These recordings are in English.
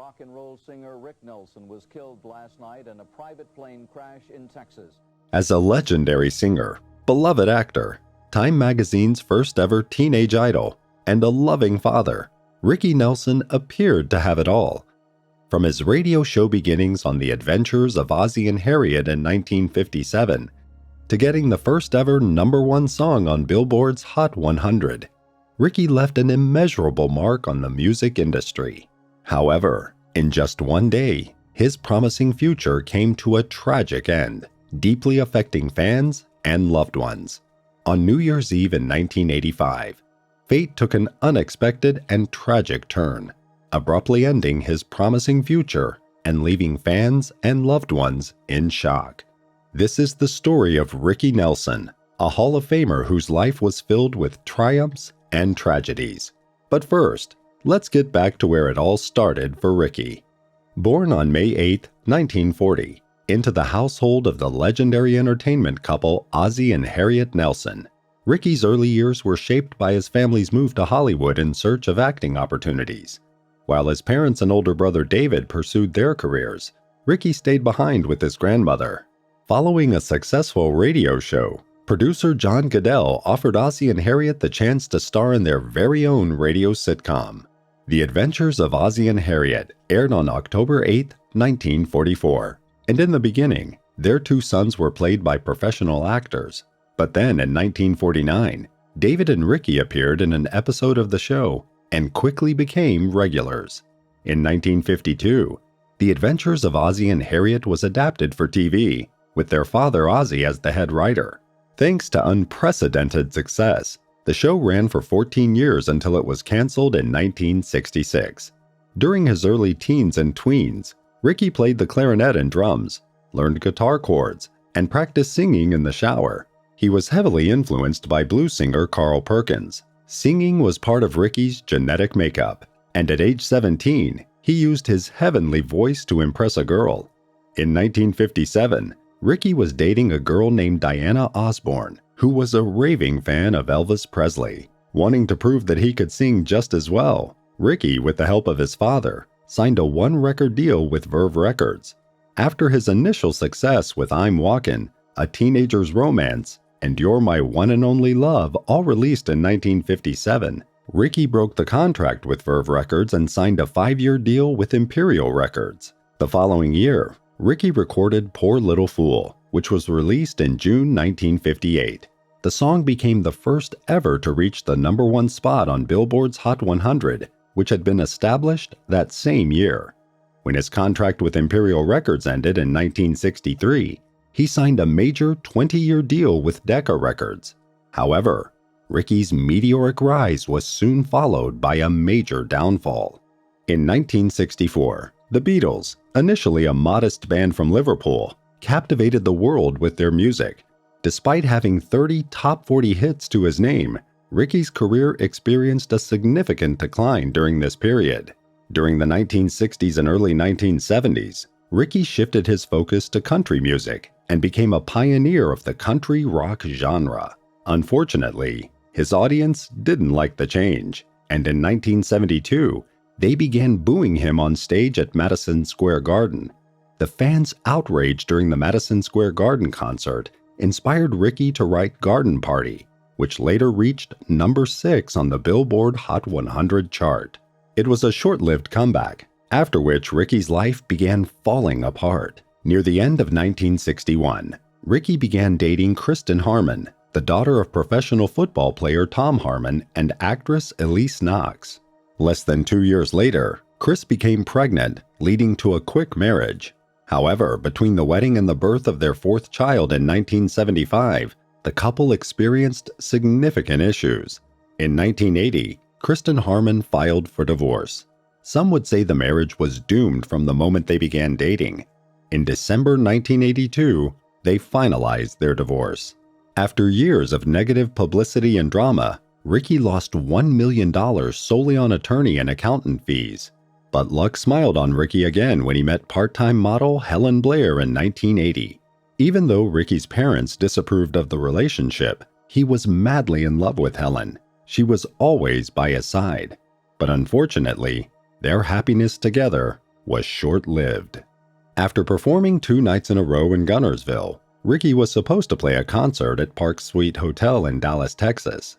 rock and roll singer Rick Nelson was killed last night in a private plane crash in Texas. As a legendary singer, beloved actor, Time magazine's first ever teenage idol, and a loving father, Ricky Nelson appeared to have it all. From his radio show beginnings on the adventures of Ozzie and Harriet in 1957, to getting the first ever #1 song on Billboard's Hot 100, Ricky left an immeasurable mark on the music industry. However, in just one day, his promising future came to a tragic end, deeply affecting fans and loved ones. On New Year's Eve in 1985, fate took an unexpected and tragic turn, abruptly ending his promising future and leaving fans and loved ones in shock. This is the story of Ricky Nelson, a Hall of Famer whose life was filled with triumphs and tragedies. But first, let's get back to where it all started for Ricky. Born on May 8, 1940, into the household of the legendary entertainment couple Ozzie and Harriet Nelson, Ricky's early years were shaped by his family's move to Hollywood in search of acting opportunities. While his parents and older brother David pursued their careers, Ricky stayed behind with his grandmother. Following a successful radio show, producer John Goodell offered Ozzie and Harriet the chance to star in their very own radio sitcom. The Adventures of Ozzie and Harriet aired on October 8, 1944, and in the beginning, their two sons were played by professional actors. But then in 1949, David and Ricky appeared in an episode of the show and quickly became regulars. In 1952, The Adventures of Ozzie and Harriet was adapted for TV, with their father Ozzie as the head writer. Thanks to unprecedented success, the show ran for 14 years until it was canceled in 1966. During his early teens and tweens, Ricky played the clarinet and drums, learned guitar chords, and practiced singing in the shower. He was heavily influenced by blues singer Carl Perkins. Singing was part of Ricky's genetic makeup, and at age 17, he used his heavenly voice to impress a girl. In 1957, Ricky was dating a girl named Diana Osborne, who was a raving fan of Elvis Presley. Wanting to prove that he could sing just as well, Ricky, with the help of his father, signed a one-record deal with Verve Records. After his initial success with I'm Walkin', A Teenager's Romance, and You're My One and Only Love, all released in 1957, Ricky broke the contract with Verve Records and signed a 5-year deal with Imperial Records. The following year, Ricky recorded Poor Little Fool, which was released in June 1958. The song became the first ever to reach the #1 spot on Billboard's Hot 100, which had been established that same year. When his contract with Imperial Records ended in 1963, he signed a major 20-year deal with Decca Records. However, Ricky's meteoric rise was soon followed by a major downfall. In 1964, the Beatles, initially a modest band from Liverpool, captivated the world with their music. Despite having 30 top 40 hits to his name, Ricky's career experienced a significant decline during this period. During the 1960s and early 1970s, Ricky shifted his focus to country music and became a pioneer of the country rock genre. Unfortunately, his audience didn't like the change, and in 1972, they began booing him on stage at Madison Square Garden. The fans' outrage during the Madison Square Garden concert inspired Ricky to write Garden Party, which later reached #6 on the Billboard Hot 100 chart. It was a short-lived comeback, after which Ricky's life began falling apart. Near the end of 1961, Ricky began dating Kristen Harmon, the daughter of professional football player Tom Harmon and actress Elise Knox. Less than 2 years later, Chris became pregnant, leading to a quick marriage. However, between the wedding and the birth of their fourth child in 1975, the couple experienced significant issues. In 1980, Kristen Harmon filed for divorce. Some would say the marriage was doomed from the moment they began dating. In December 1982, they finalized their divorce. After years of negative publicity and drama, Ricky lost $1 million solely on attorney and accountant fees. But luck smiled on Ricky again when he met part-time model Helen Blair in 1980. Even though Ricky's parents disapproved of the relationship, he was madly in love with Helen. She was always by his side. But unfortunately, their happiness together was short-lived. After performing 2 nights in a row in Guntersville, Ricky was supposed to play a concert at Park Suite Hotel in Dallas, Texas.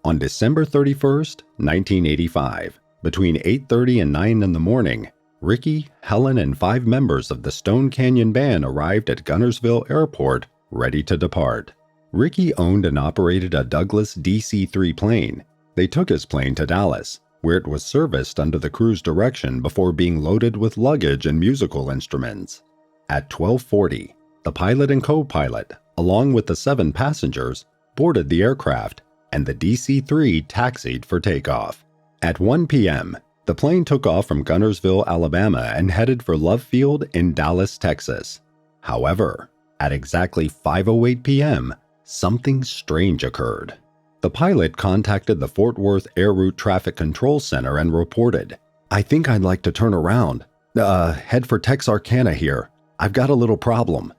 On December 31st, 1985, between 8:30 and 9 in the morning, Ricky, Helen, and 5 members of the Stone Canyon Band arrived at Guntersville Airport, ready to depart. Ricky owned and operated a Douglas DC-3 plane. They took his plane to Dallas, where it was serviced under the crew's direction before being loaded with luggage and musical instruments. At 12:40, the pilot and co-pilot, along with the 7 passengers, boarded the aircraft, and the DC-3 taxied for takeoff. At 1 p.m., the plane took off from Guntersville, Alabama, and headed for Love Field in Dallas, Texas. However, at exactly 5:08 p.m., something strange occurred. The pilot contacted the Fort Worth Air Route Traffic Control Center and reported, "I think I'd like to turn around. Head for Texarkana here. I've got a little problem."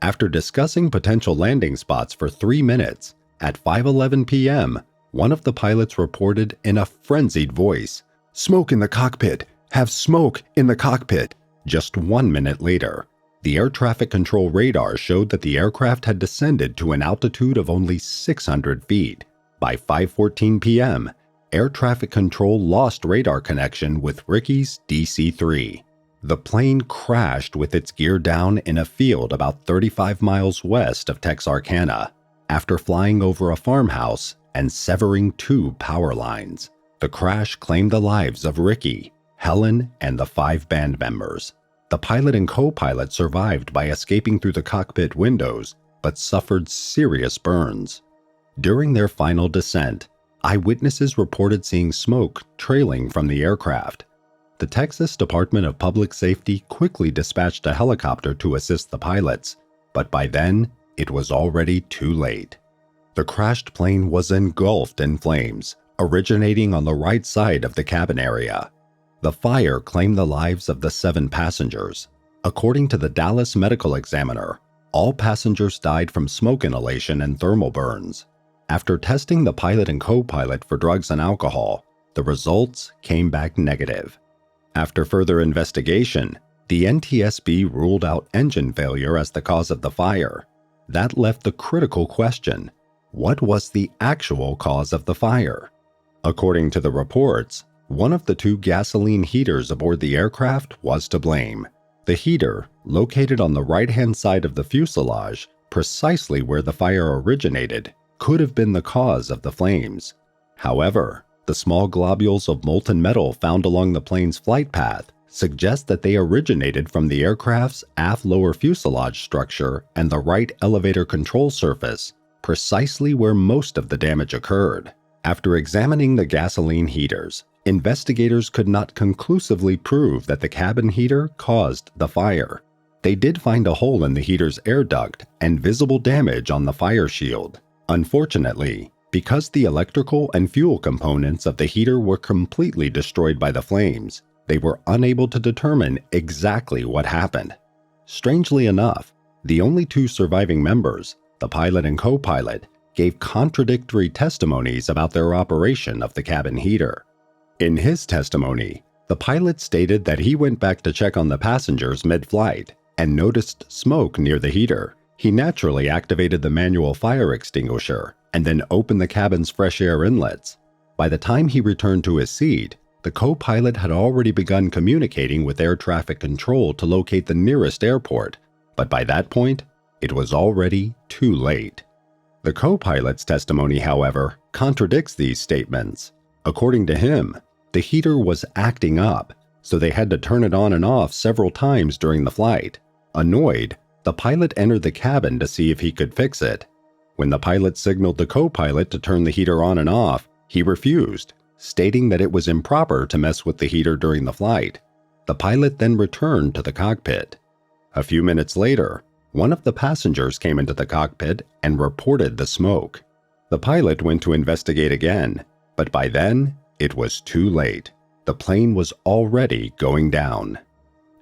After discussing potential landing spots for 3 minutes, at 5:11 p.m., one of the pilots reported in a frenzied voice, "Smoke in the cockpit! Have smoke in the cockpit!" Just 1 minute later, the air traffic control radar showed that the aircraft had descended to an altitude of only 600 feet. By 5:14 p.m., air traffic control lost radar connection with Ricky's DC-3. The plane crashed with its gear down in a field about 35 miles west of Texarkana, after flying over a farmhouse and severing 2 power lines. The crash claimed the lives of Ricky, Helen, and the 5 band members. The pilot and co-pilot survived by escaping through the cockpit windows, but suffered serious burns. During their final descent, eyewitnesses reported seeing smoke trailing from the aircraft. The Texas Department of Public Safety quickly dispatched a helicopter to assist the pilots, but by then, it was already too late. The crashed plane was engulfed in flames, originating on the right side of the cabin area. The fire claimed the lives of the 7 passengers. According to the Dallas Medical Examiner, all passengers died from smoke inhalation and thermal burns. After testing the pilot and co-pilot for drugs and alcohol, the results came back negative. After further investigation, the NTSB ruled out engine failure as the cause of the fire. That left the critical question: what was the actual cause of the fire? According to the reports, one of the 2 gasoline heaters aboard the aircraft was to blame. The heater, located on the right-hand side of the fuselage, precisely where the fire originated, could have been the cause of the flames. However, the small globules of molten metal found along the plane's flight path suggest that they originated from the aircraft's aft lower fuselage structure and the right elevator control surface, precisely where most of the damage occurred. After examining the gasoline heaters, investigators could not conclusively prove that the cabin heater caused the fire. They did find a hole in the heater's air duct and visible damage on the fire shield. Unfortunately, because the electrical and fuel components of the heater were completely destroyed by the flames, they were unable to determine exactly what happened. Strangely enough, the only 2 surviving members, the pilot and co-pilot, gave contradictory testimonies about their operation of the cabin heater. In his testimony, the pilot stated that he went back to check on the passengers mid-flight and noticed smoke near the heater. He naturally activated the manual fire extinguisher and then opened the cabin's fresh air inlets. By the time he returned to his seat, the co-pilot had already begun communicating with air traffic control to locate the nearest airport, but by that point, it was already too late. The co-pilot's testimony, however, contradicts these statements. According to him, the heater was acting up, so they had to turn it on and off several times during the flight. Annoyed, the pilot entered the cabin to see if he could fix it. When the pilot signaled the co-pilot to turn the heater on and off, he refused, stating that it was improper to mess with the heater during the flight. The pilot then returned to the cockpit. A few minutes later, one of the passengers came into the cockpit and reported the smoke. The pilot went to investigate again, but by then, it was too late. The plane was already going down.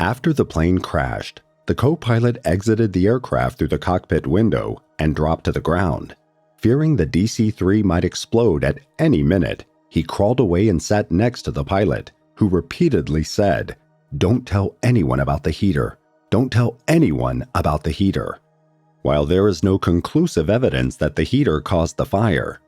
After the plane crashed, the co-pilot exited the aircraft through the cockpit window and dropped to the ground. Fearing the DC-3 might explode at any minute, he crawled away and sat next to the pilot, who repeatedly said, "Don't tell anyone about the heater. Don't tell anyone about the heater." While there is no conclusive evidence that the heater caused the fire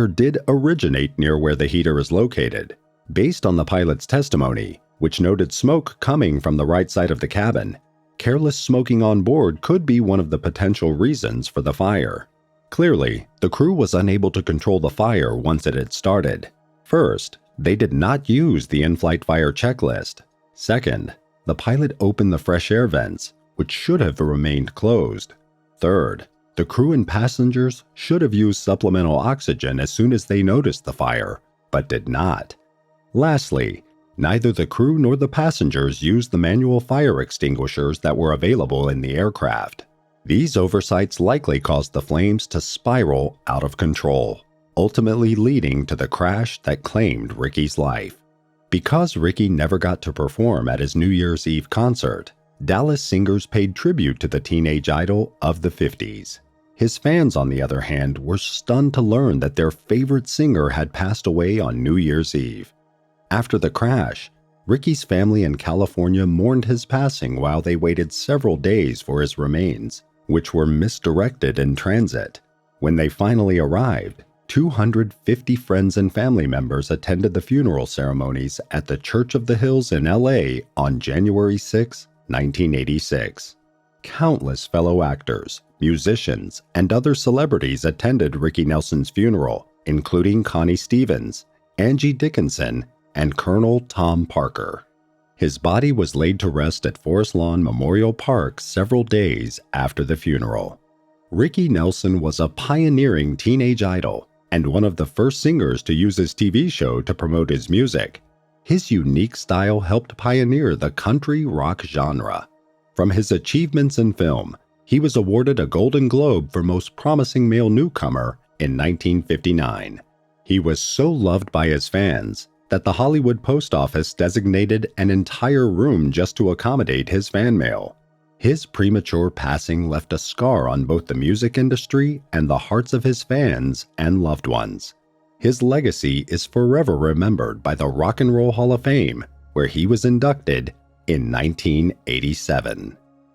did originate near where the heater is located. Based on the pilot's testimony, which noted smoke coming from the right side of the cabin, careless smoking on board could be one of the potential reasons for the fire. Clearly, the crew was unable to control the fire once it had started. First, they did not use the in-flight fire checklist. Second, the pilot opened the fresh air vents, which should have remained closed. Third, the crew and passengers should have used supplemental oxygen as soon as they noticed the fire, but did not. Lastly, neither the crew nor the passengers used the manual fire extinguishers that were available in the aircraft. These oversights likely caused the flames to spiral out of control, ultimately leading to the crash that claimed Ricky's life. Because Ricky never got to perform at his New Year's Eve concert, Dallas singers paid tribute to the teenage idol of the 50s. His fans, on the other hand, were stunned to learn that their favorite singer had passed away on New Year's Eve. After the crash, Ricky's family in California mourned his passing while they waited several days for his remains, which were misdirected in transit. When they finally arrived, 250 friends and family members attended the funeral ceremonies at the Church of the Hills in LA on January 6, 1986. Countless fellow actors, musicians, and other celebrities attended Ricky Nelson's funeral, including Connie Stevens, Angie Dickinson, and Colonel Tom Parker. His body was laid to rest at Forest Lawn Memorial Park several days after the funeral. Ricky Nelson was a pioneering teenage idol and one of the first singers to use his TV show to promote his music. His unique style helped pioneer the country rock genre. From his achievements in film, he was awarded a Golden Globe for Most Promising Male Newcomer in 1959. He was so loved by his fans that the Hollywood Post Office designated an entire room just to accommodate his fan mail. His premature passing left a scar on both the music industry and the hearts of his fans and loved ones. His legacy is forever remembered by the Rock and Roll Hall of Fame, where he was inducted in 1987.